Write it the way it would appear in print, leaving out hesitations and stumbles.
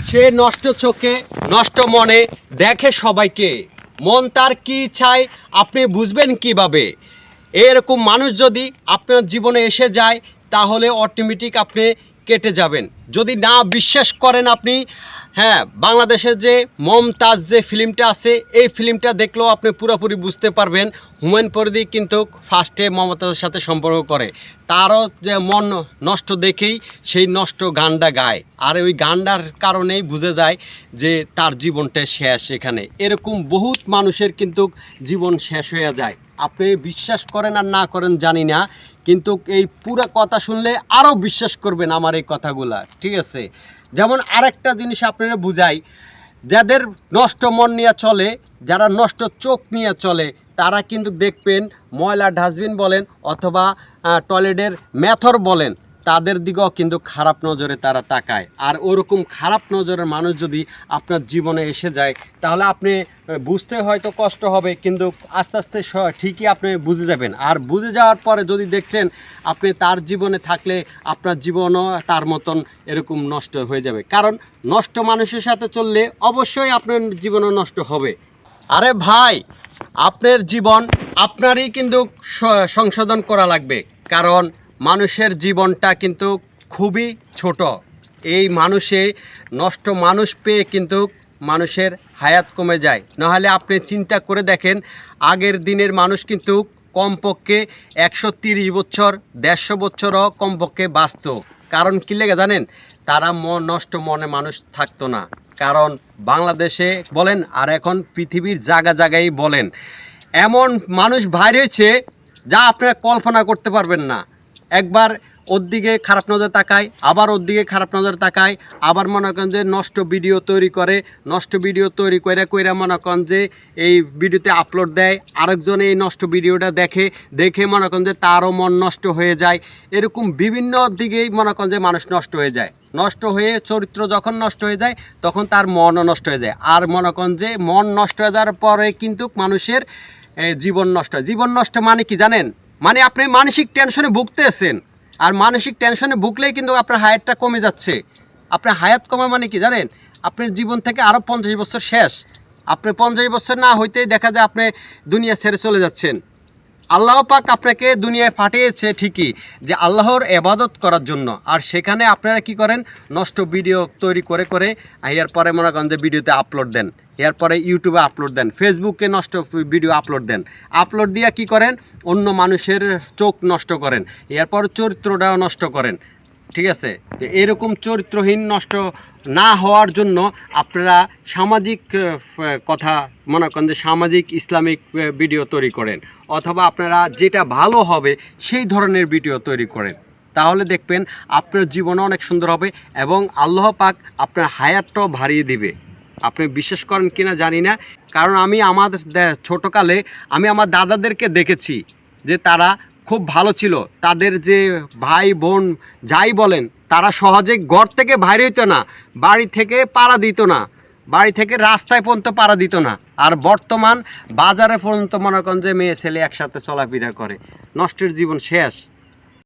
সে নষ্ট চোখে নষ্ট মনে দেখে সবাইকে, মন তার কি চায় আপনি বুঝবেন কিভাবে? এরকম মানুষ যদি আপনার জীবনে এসে যায় তাহলে অটোমেটিক আপনি কেটে যাবেন। যদি না বিশ্বাস করেন আপনি, হ্যাঁ, বাংলাদেশের যে মমতাজ যে ফিল্মটা আছে এই ফিল্মটা দেখলেও আপনি পুরোপুরি বুঝতে পারবেন হুমায়ুন ফরিদি কিন্তু ফার্স্টে মমতাজের সাথে সম্পর্ক করে, তারও যে মন নষ্ট দেখেই সেই নষ্ট গানটা গায়, আর ওই গানটার কারণেই বুঝে যায় যে তার জীবনটা শেষ। এখানে এরকম বহুত মানুষের কিন্তু জীবন শেষ হয়ে যায়। আপনি বিশ্বাস করেন আর না করেন জানি না, কিন্তু এই পুরো কথা শুনলে আরও বিশ্বাস করবেন আমার এই কথাগুলা, ঠিক আছে? যেমন আরেকটা জিনিস আপনারা বুঝাই, যাদের নষ্ট মন নিয়ে চলে, যারা নষ্ট চোখ নিয়ে চলে, তারা কিন্তু দেখবেন ময়লা ডাস্টবিন বলেন অথবা টয়লেটের মেথর বলেন, তাদের দিকেও কিন্তু খারাপ নজরে তারা তাকায়। আর ওরকম খারাপ নজরের মানুষ যদি আপনার জীবনে এসে যায় তাহলে আপনি বুঝতে হয়তো কষ্ট হবে, কিন্তু আস্তে আস্তে ঠিকই আপনি বুঝে যাবেন। আর বুঝে যাওয়ার পরে যদি দেখছেন আপনি তার জীবনে থাকলে আপনার জীবনও তার মতন এরকম নষ্ট হয়ে যাবে, কারণ নষ্ট মানুষের সাথে চললে অবশ্যই আপনার জীবনও নষ্ট হবে। আরে ভাই, আপনার জীবন আপনারই কিন্তু সংশোধন করা লাগবে, কারণ মানুষের জীবনটা কিন্তু খুবই ছোট। এই মানুষে নষ্ট মানুষ পেয়ে কিন্তু মানুষের হায়াত কমে যায়। নাহলে আপনি চিন্তা করে দেখেন, আগের দিনের মানুষ কিন্তু কমপক্ষে 130 বছর 150 বছরও কমপক্ষে বাঁচত। কারণ কী লেগে জানেন? তারা নষ্ট মনে মানুষ থাকতো না। কারণ বাংলাদেশে বলেন আর এখন পৃথিবীর জায়গা জায়গায় বলেন, এমন মানুষ বাইর হয়েছে যা আপনারা কল্পনা করতে পারবেন না। একবার ওর দিকে খারাপ নজর তাকায়, আবার ওর দিকে খারাপ নজর তাকায়, আবার মনে করেন যে নষ্ট ভিডিও তৈরি করে, নষ্ট ভিডিও তৈরি করে মনে করেন যে এই ভিডিওতে আপলোড দেয়, আরেকজন এই নষ্ট ভিডিওটা দেখে মনে করেন যে তারও মন নষ্ট হয়ে যায়। এরকম বিভিন্ন দিকেই মনে করেন যে মানুষ নষ্ট হয়ে যায়। নষ্ট হয়ে চরিত্র যখন নষ্ট হয়ে যায় তখন তার মনও নষ্ট হয়ে যায়। আর মনে করেন যে মন নষ্ট হয়ে যাওয়ার পরে কিন্তু মানুষের জীবন নষ্ট হয়। জীবন নষ্ট মানে কি জানেন? মানে আপনি মানসিক টেনশনে ভুগতেছেন, আর মানসিক টেনশনে ভুগলেই কিন্তু আপনার হায়াতটা কমে যাচ্ছে। আপনার হায়াত কমা মানে কি জানেন? আপনার জীবন থেকে আরও 50 বছর শেষ। আপনি 50 বছর না হইতেই দেখা যায় আপনি দুনিয়া ছেড়ে চলে যাচ্ছেন। আল্লাহ পাক আপনাকে দুনিয়ায় পাঠিয়েছে ঠিকই যে আল্লাহর ইবাদত করার জন্য, আর সেখানে আপনারা কি করেন? নষ্ট ভিডিও তৈরি করে এর পরে মনে করেন যে ভিডিওতে আপলোড দেন, এরপরে ইউটিউবে আপলোড দেন, ফেসবুকে নষ্ট ভিডিও আপলোড দেন, আপলোড দিয়ে কি করেন? অন্য মানুষের চোখ নষ্ট করেন, এরপর চরিত্রটাও নষ্ট করেন, ঠিক আছে? যে এরকম চরিত্রহীন নষ্ট না হওয়ার জন্য আপনারা সামাজিক কথা মনে করেন যে সামাজিক ইসলামিক ভিডিও তৈরি করেন, অথবা আপনারা যেটা ভালো হবে সেই ধরনের ভিডিও তৈরি করেন। তাহলে দেখবেন আপনার জীবনও অনেক সুন্দর হবে এবং আল্লাহ পাক আপনার হায়াতটাও বাড়িয়ে দিবে। আপনি বিশ্বাস করেন কিনা জানি না, কারণ আমি আমার ছোটোকালে আমি আমার দাদাদেরকে দেখেছি যে তারা খুব ভালো ছিল। তাদের যে ভাই বোন যাই বলেন, তারা সহজে ঘর থেকে বাইরে হইতো না, বাড়ি থেকে পাড়া দিত না, বাড়ি থেকে রাস্তায় পর্যন্ত পাড়া দিত না। আর বর্তমান বাজারে পর্যন্ত মনে করেন যে মেয়ে ছেলে একসাথে চলাফেরা করে, নষ্টের জীবন শেষ।